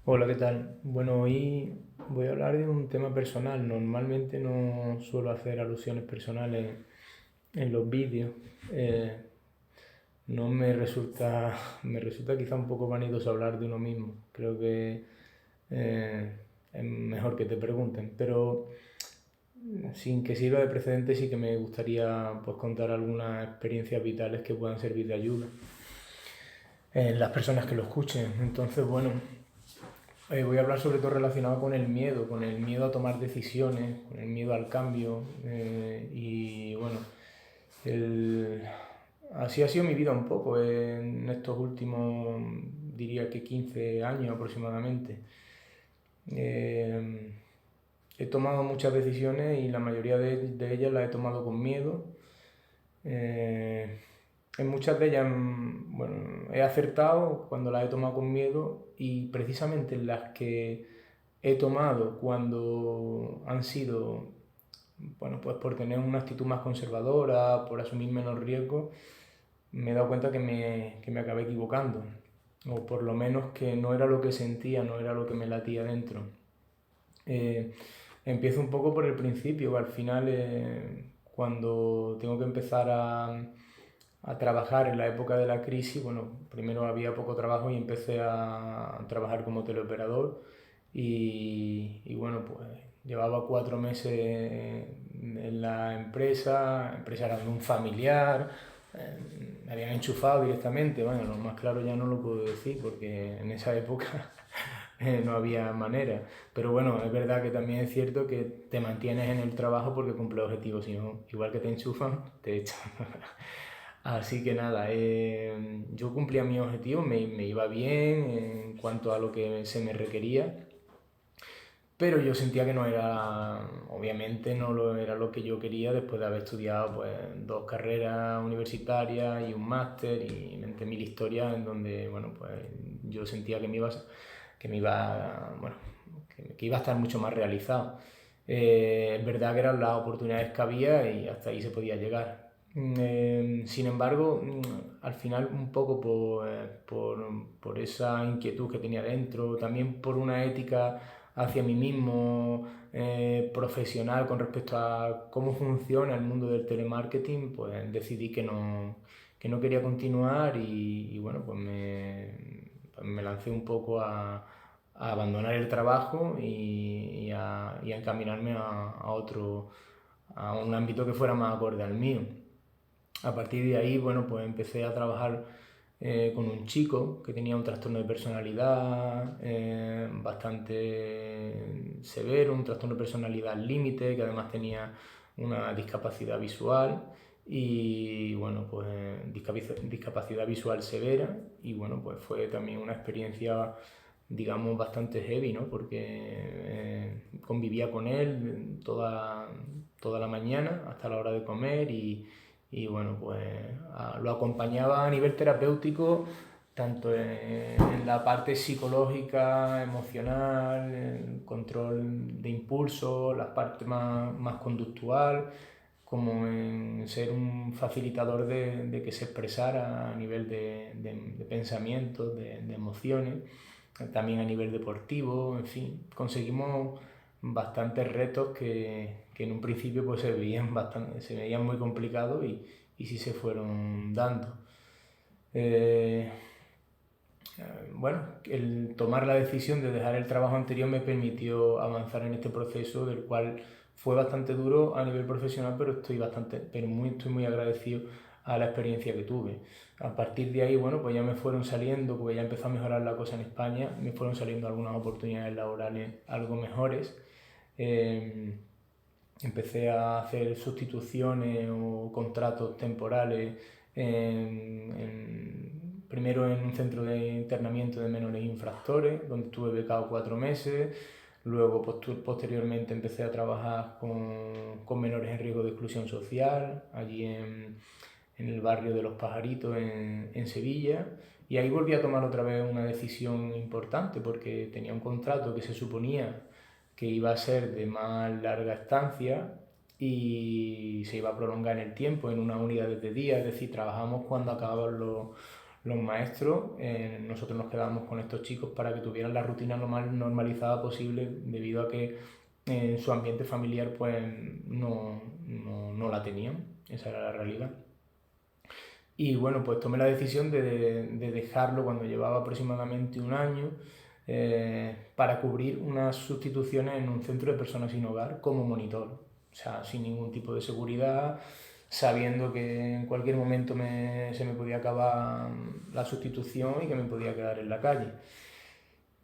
Hola, ¿qué tal? Bueno, hoy voy a hablar de un tema personal. Normalmente no suelo hacer alusiones personales en los vídeos. Eh, no me resulta quizá un poco vanidoso hablar de uno mismo. Creo que eh, es mejor que te pregunten, pero sin que sirva de precedente sí que me gustaría pues contar algunas experiencias vitales que puedan servir de ayuda en las personas que lo escuchen. Entonces, bueno, voy a hablar sobre todo relacionado con el miedo a tomar decisiones, con el miedo al cambio. Y bueno, el- así ha sido mi vida un poco en estos últimos, diría que 15 años aproximadamente. Eh, He tomado muchas decisiones y la mayoría de ellas las he tomado con miedo. Eh, en muchas de ellas, bueno, he acertado cuando las he tomado con miedo, y precisamente en las que he tomado cuando han sido, bueno, pues por tener una actitud más conservadora, por asumir menos riesgos, me he dado cuenta que me acabé equivocando. O por lo menos que no era lo que sentía, no era lo que me latía dentro. Eh, Empiezo un poco por el principio. Al final, cuando tengo que empezar a trabajar en la época de la crisis, bueno, primero había poco trabajo y empecé a trabajar como teleoperador. Y bueno, pues llevaba 4 meses en la empresa era de un familiar. Me habían enchufado directamente. Bueno, lo más claro ya no lo puedo decir porque en esa época no había manera. Pero bueno, es verdad que también es cierto que te mantienes en el trabajo porque cumple objetivos, si no, igual que te enchufan, te echan. Así que nada, yo cumplía mi objetivo, me iba bien en cuanto a lo que se me requería, pero yo sentía que no era, obviamente no lo era lo que yo quería después de haber estudiado pues 2 carreras universitarias y un máster y 20.000 historias en donde, bueno, pues yo sentía bueno, que iba a estar mucho más realizado. Es verdad que eran las oportunidades que había y hasta ahí se podía llegar. Sin embargo, al final un poco por esa inquietud que tenía dentro, también por una ética hacia mí mismo, profesional con respecto a cómo funciona el mundo del telemarketing, pues decidí que no quería continuar y bueno, pues me lancé un poco a abandonar el trabajo y a encaminarme a un ámbito que fuera más acorde al mío. A partir de ahí, bueno, pues empecé a trabajar con un chico que tenía un trastorno de personalidad bastante severo, un trastorno de personalidad límite, que además tenía una discapacidad visual y bueno, pues discapacidad visual severa. Y bueno, pues fue también una experiencia, digamos, bastante heavy, ¿no? Porque convivía con él toda la mañana hasta la hora de comer y bueno, pues lo acompañaba a nivel terapéutico, tanto en la parte psicológica, emocional, el control de impulso, la parte más conductual, como en ser un facilitador de que se expresara a nivel de pensamientos, de emociones, también a nivel deportivo. En fin, conseguimos bastantes retos que en un principio pues se veían muy complicados y sí se fueron dando. Eh, bueno, el tomar la decisión de dejar el trabajo anterior me permitió avanzar en este proceso, del cual fue bastante duro a nivel profesional, pero estoy muy agradecido a la experiencia que tuve. A partir de ahí, bueno, pues ya me fueron saliendo, porque ya empezó a mejorar la cosa en España, me fueron saliendo algunas oportunidades laborales algo mejores. Eh, Empecé a hacer sustituciones o contratos temporales primero en un centro de internamiento de menores infractores, donde estuve becado 4 meses. Luego, posteriormente, empecé a trabajar con menores en riesgo de exclusión social, allí en el barrio de Los Pajaritos, en Sevilla. Y ahí volví a tomar otra vez una decisión importante, porque tenía un contrato que se suponía que iba a ser de más larga estancia y se iba a prolongar en el tiempo en una unidad de día, es decir, trabajamos cuando acababan los maestros, nosotros nos quedábamos con estos chicos para que tuvieran la rutina lo más normalizada posible, debido a que en su ambiente familiar pues no la tenían, esa era la realidad. Y bueno, pues tomé la decisión de dejarlo cuando llevaba aproximadamente un año, para cubrir unas sustituciones en un centro de personas sin hogar como monitor. O sea, sin ningún tipo de seguridad, sabiendo que en cualquier momento se me podía acabar la sustitución y que me podía quedar en la calle.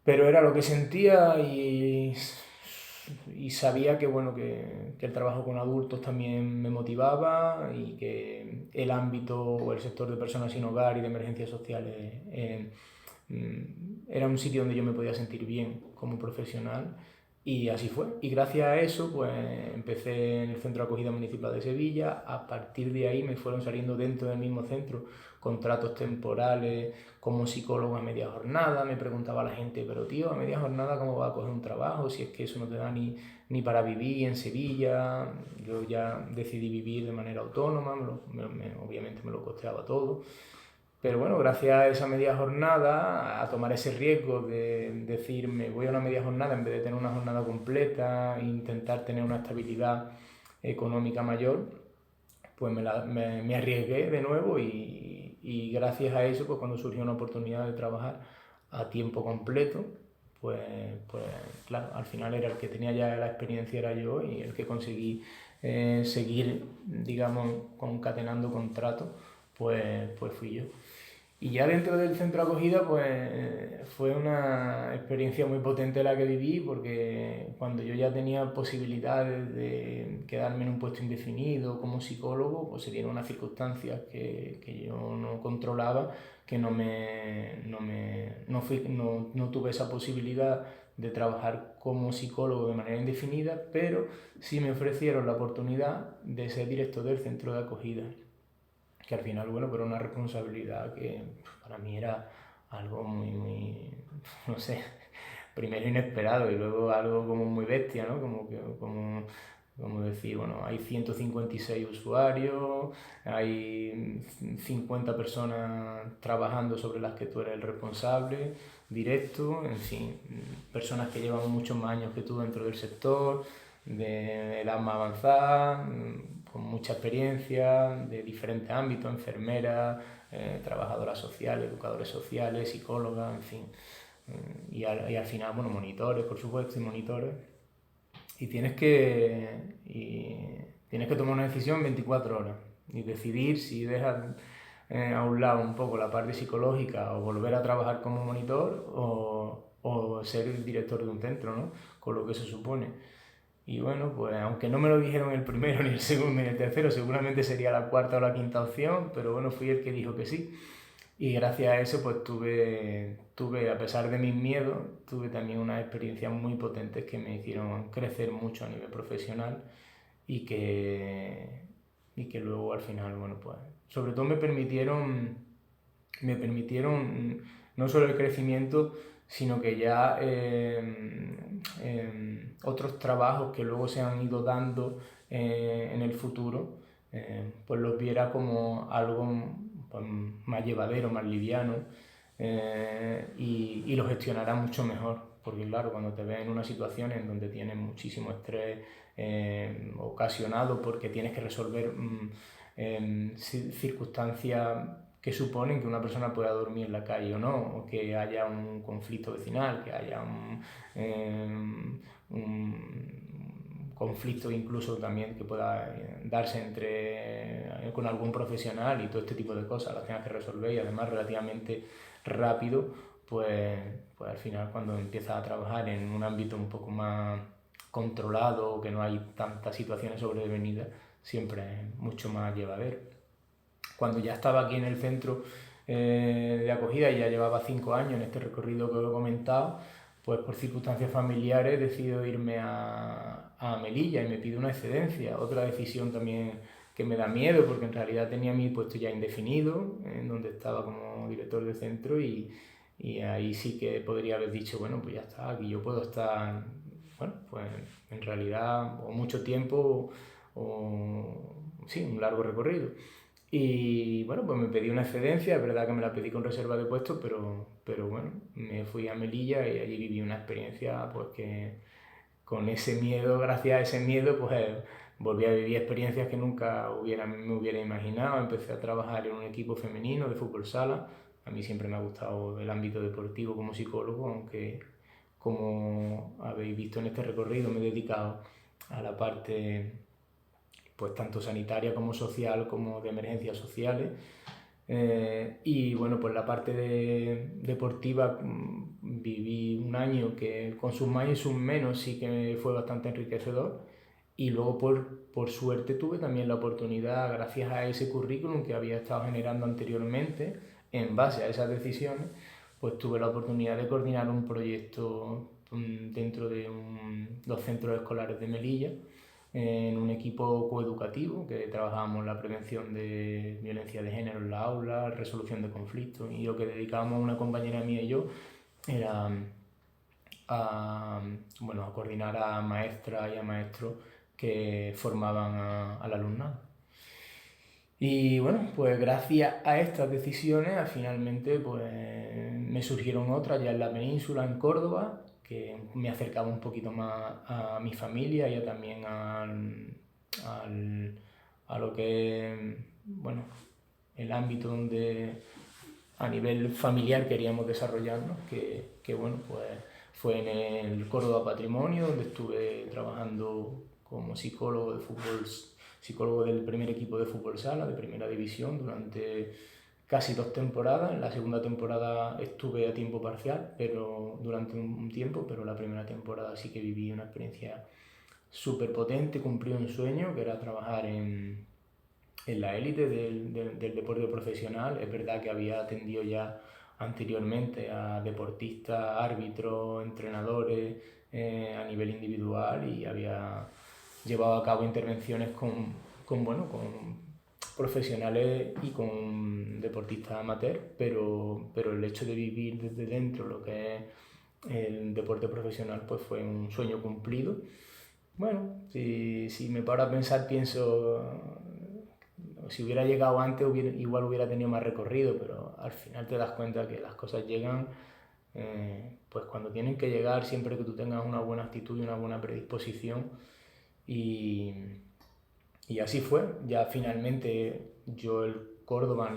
Pero era lo que sentía y sabía que, bueno, que el trabajo con adultos también me motivaba, y que el ámbito o el sector de personas sin hogar y de emergencias sociales era un sitio donde yo me podía sentir bien como profesional. Y así fue. Y gracias a eso, pues empecé en el Centro de Acogida Municipal de Sevilla. A partir de ahí me fueron saliendo dentro del mismo centro contratos temporales como psicólogo a media jornada. Me preguntaba la gente, pero tío, a media jornada, ¿cómo vas a coger un trabajo si es que eso no te da ni para vivir en Sevilla? Yo ya decidí vivir de manera autónoma, obviamente me lo costeaba todo. Pero bueno, gracias a esa media jornada, a tomar ese riesgo de decirme voy a una media jornada en vez de tener una jornada completa e intentar tener una estabilidad económica mayor, pues me arriesgué de nuevo, y gracias a eso, pues cuando surgió una oportunidad de trabajar a tiempo completo, pues, pues claro, al final era el que tenía ya la experiencia, era yo, y el que conseguí seguir, digamos, concatenando contratos, pues fui yo. Y ya dentro del centro de acogida, pues fue una experiencia muy potente la que viví, porque cuando yo ya tenía posibilidades de quedarme en un puesto indefinido como psicólogo, pues se dieron unas circunstancias que yo no controlaba, que no tuve esa posibilidad de trabajar como psicólogo de manera indefinida, pero sí me ofrecieron la oportunidad de ser director del centro de acogida, que al final, bueno, pero una responsabilidad que para mí era algo muy, no sé, primero inesperado y luego algo como muy bestia, ¿no? Como decir, bueno, hay 156 usuarios, hay 50 personas trabajando sobre las que tú eres el responsable directo, en fin, personas que llevan muchos más años que tú dentro del sector, de edad más avanzada, con mucha experiencia, de diferentes ámbitos, enfermeras, trabajadoras sociales, educadores sociales, psicólogas, en fin. Y al final, bueno, monitores, por supuesto, y monitores. Y tienes que tomar una decisión en 24 horas y decidir si dejas a un lado un poco la parte psicológica o volver a trabajar como monitor, o ser el director de un centro, ¿no? Con lo que se supone. Y bueno, pues aunque no me lo dijeron el primero, ni el segundo, ni el tercero, seguramente sería la cuarta o la quinta opción, pero bueno, fui el que dijo que sí. Y gracias a eso, pues tuve, a pesar de mis miedos, tuve también unas experiencias muy potentes que me hicieron crecer mucho a nivel profesional, y que luego al final, bueno, pues sobre todo me permitieron no solo el crecimiento, sino que ya otros trabajos que luego se han ido dando en el futuro, pues los viera como algo pues, más llevadero, más liviano, y lo gestionará mucho mejor. Porque claro, cuando te ves en una situación en donde tienes muchísimo estrés ocasionado porque tienes que resolver circunstancias que suponen que una persona pueda dormir en la calle o no, o que haya un conflicto vecinal, que haya un conflicto incluso también que pueda darse con algún profesional, y todo este tipo de cosas las tengas que resolver, y además relativamente rápido, pues al final, cuando empiezas a trabajar en un ámbito un poco más controlado, que no hay tantas situaciones sobrevenidas, siempre es mucho más llevadero. Cuando ya estaba aquí en el centro de acogida y ya llevaba 5 años en este recorrido que os he comentado, pues por circunstancias familiares decido irme a Melilla y me pido una excedencia. Otra decisión también que me da miedo, porque en realidad tenía mi puesto ya indefinido, en donde estaba como director de centro, y ahí sí que podría haber dicho, bueno, pues ya está, aquí yo puedo estar, bueno, pues en realidad, o mucho tiempo, o sí, un largo recorrido. Y bueno, pues me pedí una excedencia, es verdad que me la pedí con reserva de puestos, pero bueno, me fui a Melilla y allí viví una experiencia pues que con ese miedo, gracias a ese miedo, pues volví a vivir experiencias que nunca me hubiera imaginado. Empecé a trabajar en un equipo femenino de fútbol sala. A mí siempre me ha gustado el ámbito deportivo como psicólogo, aunque como habéis visto en este recorrido me he dedicado a la parte pues tanto sanitaria como social, como de emergencias sociales. Y bueno, pues la parte deportiva viví un año que con sus más y sus menos sí que fue bastante enriquecedor. Y luego por suerte tuve también la oportunidad, gracias a ese currículum que había estado generando anteriormente, en base a esas decisiones, pues tuve la oportunidad de coordinar un proyecto dentro de los centros escolares de Melilla, en un equipo coeducativo que trabajábamos la prevención de violencia de género en la aula, resolución de conflictos, y lo que dedicábamos una compañera mía y yo era bueno, a coordinar a maestras y a maestros que formaban al alumnado. Y bueno, pues gracias a estas decisiones, finalmente pues, me surgieron otras ya en la península, en Córdoba, que me acercaba un poquito más a mi familia y también a lo que es, bueno, el ámbito donde a nivel familiar queríamos desarrollarnos, que bueno, pues fue en el Córdoba Patrimonio, donde estuve trabajando como psicólogo de fútbol, psicólogo del primer equipo de fútbol sala, de primera división, durante casi 2 temporadas. En la segunda temporada estuve a tiempo parcial, pero durante un tiempo, pero la primera temporada sí que viví una experiencia súper potente, cumplí un sueño, que era trabajar en la élite del deporte profesional. Es verdad que había atendido ya anteriormente a deportistas, árbitros, entrenadores a nivel individual, y había llevado a cabo intervenciones bueno, con profesionales y con deportistas amateurs, pero el hecho de vivir desde dentro lo que es el deporte profesional pues fue un sueño cumplido. Bueno, si me paro a pensar, pienso, si hubiera llegado antes igual hubiera tenido más recorrido, pero al final te das cuenta que las cosas llegan pues cuando tienen que llegar, siempre que tú tengas una buena actitud y una buena predisposición. Y, y así fue. Ya finalmente yo el Córdoba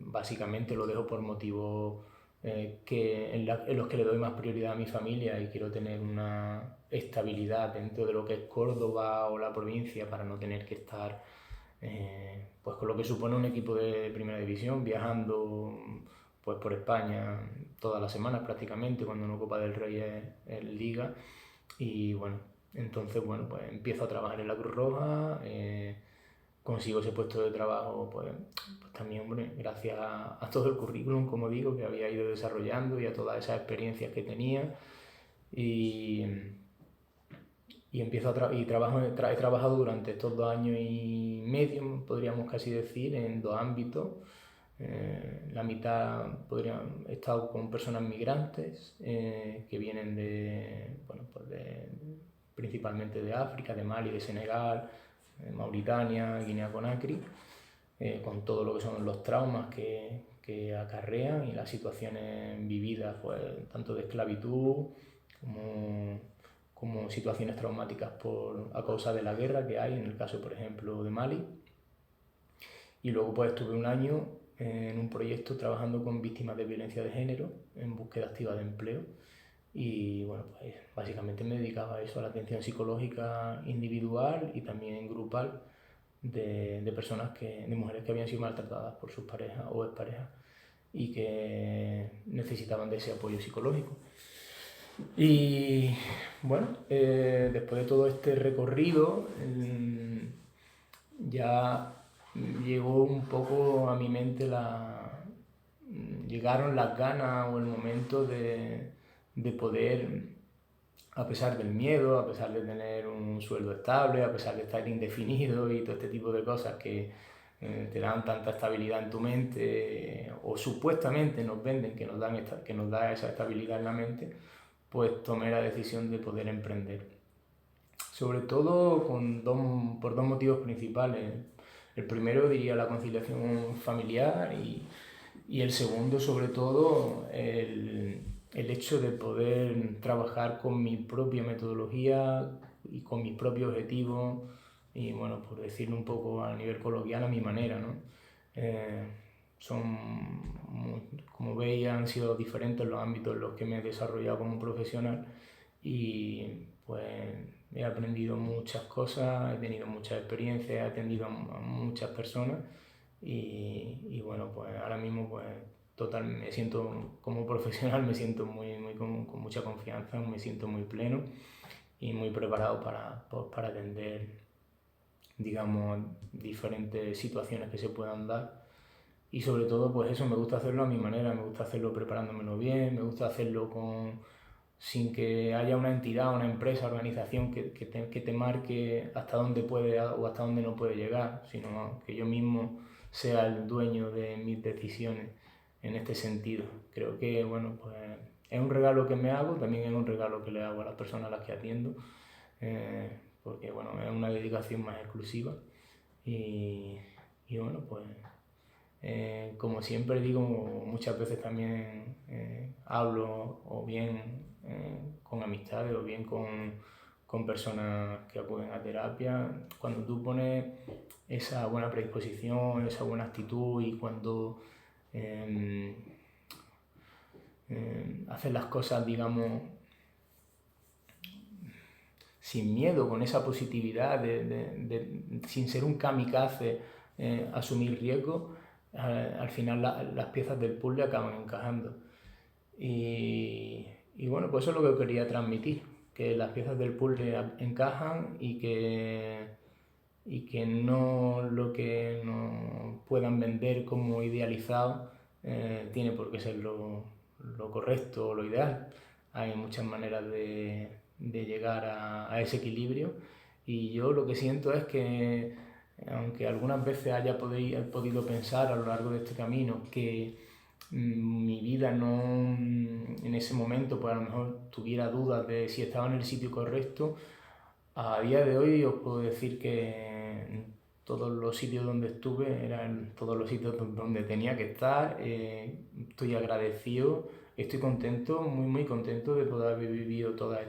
básicamente lo dejo por motivos en los que le doy más prioridad a mi familia, y quiero tener una estabilidad dentro de lo que es Córdoba o la provincia, para no tener que estar pues con lo que supone un equipo de primera división, viajando pues por España todas las semanas prácticamente, cuando no Copa del Rey es Liga. Y bueno, entonces bueno, pues empiezo a trabajar en la Cruz Roja, consigo ese puesto de trabajo pues también, hombre, gracias a todo el currículum, como digo, que había ido desarrollando, y a todas esas experiencias que tenía. Y, y empiezo he trabajado durante estos 2 años y medio, podríamos casi decir, en 2 ámbitos. La mitad he estado con personas migrantes que vienen bueno, pues principalmente de África, de Mali, de Senegal, Mauritania, Guinea-Conakry, con todo lo que son los traumas que acarrean y las situaciones vividas, pues, tanto de esclavitud como situaciones traumáticas a causa de la guerra que hay, en el caso, por ejemplo, de Mali. Y luego pues estuve un año en un proyecto trabajando con víctimas de violencia de género en búsqueda activa de empleo. Y bueno, pues básicamente me dedicaba a eso, a la atención psicológica individual y también grupal de personas de mujeres que habían sido maltratadas por sus parejas o exparejas y que necesitaban de ese apoyo psicológico. Y bueno, después de todo este recorrido, ya llegó un poco a mi mente llegaron las ganas o el momento de poder, a pesar del miedo, a pesar de tener un sueldo estable, a pesar de estar indefinido y todo este tipo de cosas que te dan tanta estabilidad en tu mente, o supuestamente nos venden que nos da esa estabilidad en la mente, pues tomé la decisión de poder emprender. Sobre todo por 2 motivos principales. El primero diría la conciliación familiar y el segundo sobre todo el hecho de poder trabajar con mi propia metodología y con mis propios objetivos y bueno, por decirlo un poco a nivel coloquial, a mi manera, ¿no? Como veis, han sido diferentes los ámbitos en los que me he desarrollado como profesional y pues he aprendido muchas cosas, he tenido muchas experiencias, he atendido a muchas personas y bueno, pues ahora mismo pues total, me siento como profesional, me siento con mucha confianza, me siento muy pleno y muy preparado para atender, digamos, diferentes situaciones que se puedan dar. Y sobre todo, pues eso, me gusta hacerlo a mi manera, me gusta hacerlo preparándomelo bien, me gusta hacerlo sin que haya una entidad, una empresa, organización que te marque hasta dónde puede o hasta dónde no puede llegar, sino que yo mismo sea el dueño de mis decisiones en este sentido. Creo que, bueno, pues es un regalo que me hago, también es un regalo que le hago a las personas a las que atiendo, porque, bueno, es una dedicación más exclusiva y bueno, pues como siempre digo, muchas veces también hablo o bien con amistades o bien con personas que acuden a terapia. Cuando tú pones esa buena predisposición, esa buena actitud y cuando haces las cosas, digamos, sin miedo, con esa positividad, sin ser un kamikaze, asumir riesgos, al final las piezas del puzzle acaban encajando. Y bueno, pues eso es lo que quería transmitir, que las piezas del puzzle encajan y que no lo que nos puedan vender como idealizado tiene por qué ser lo correcto o lo ideal. Hay muchas maneras de llegar a ese equilibrio y yo lo que siento es que aunque algunas veces haya podido pensar a lo largo de este camino que mi vida no en ese momento pues a lo mejor tuviera dudas de si estaba en el sitio correcto, a día de hoy os puedo decir que todos los sitios donde estuve eran todos los sitios donde tenía que estar. Estoy agradecido, estoy contento, muy contento de poder haber vivido todas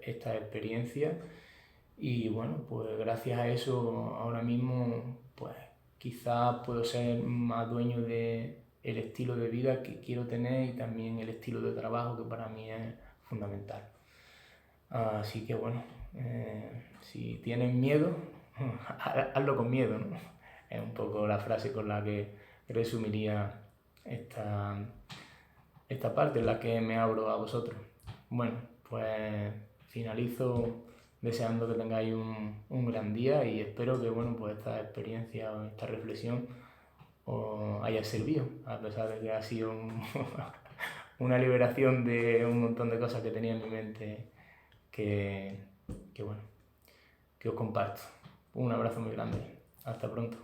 estas experiencias y bueno, pues gracias a eso ahora mismo pues quizás puedo ser más dueño de el estilo de vida que quiero tener y también el estilo de trabajo que para mí es fundamental. Así que bueno, si tienes miedo, hazlo con miedo, ¿no? Es un poco la frase con la que resumiría esta parte en la que me abro a vosotros. Bueno, pues finalizo deseando que tengáis un gran día y espero que bueno, pues esta experiencia o esta reflexión os haya servido, a pesar de que ha sido una liberación de un montón de cosas que tenía en mi mente que bueno, que os comparto. Un abrazo muy grande. Hasta pronto.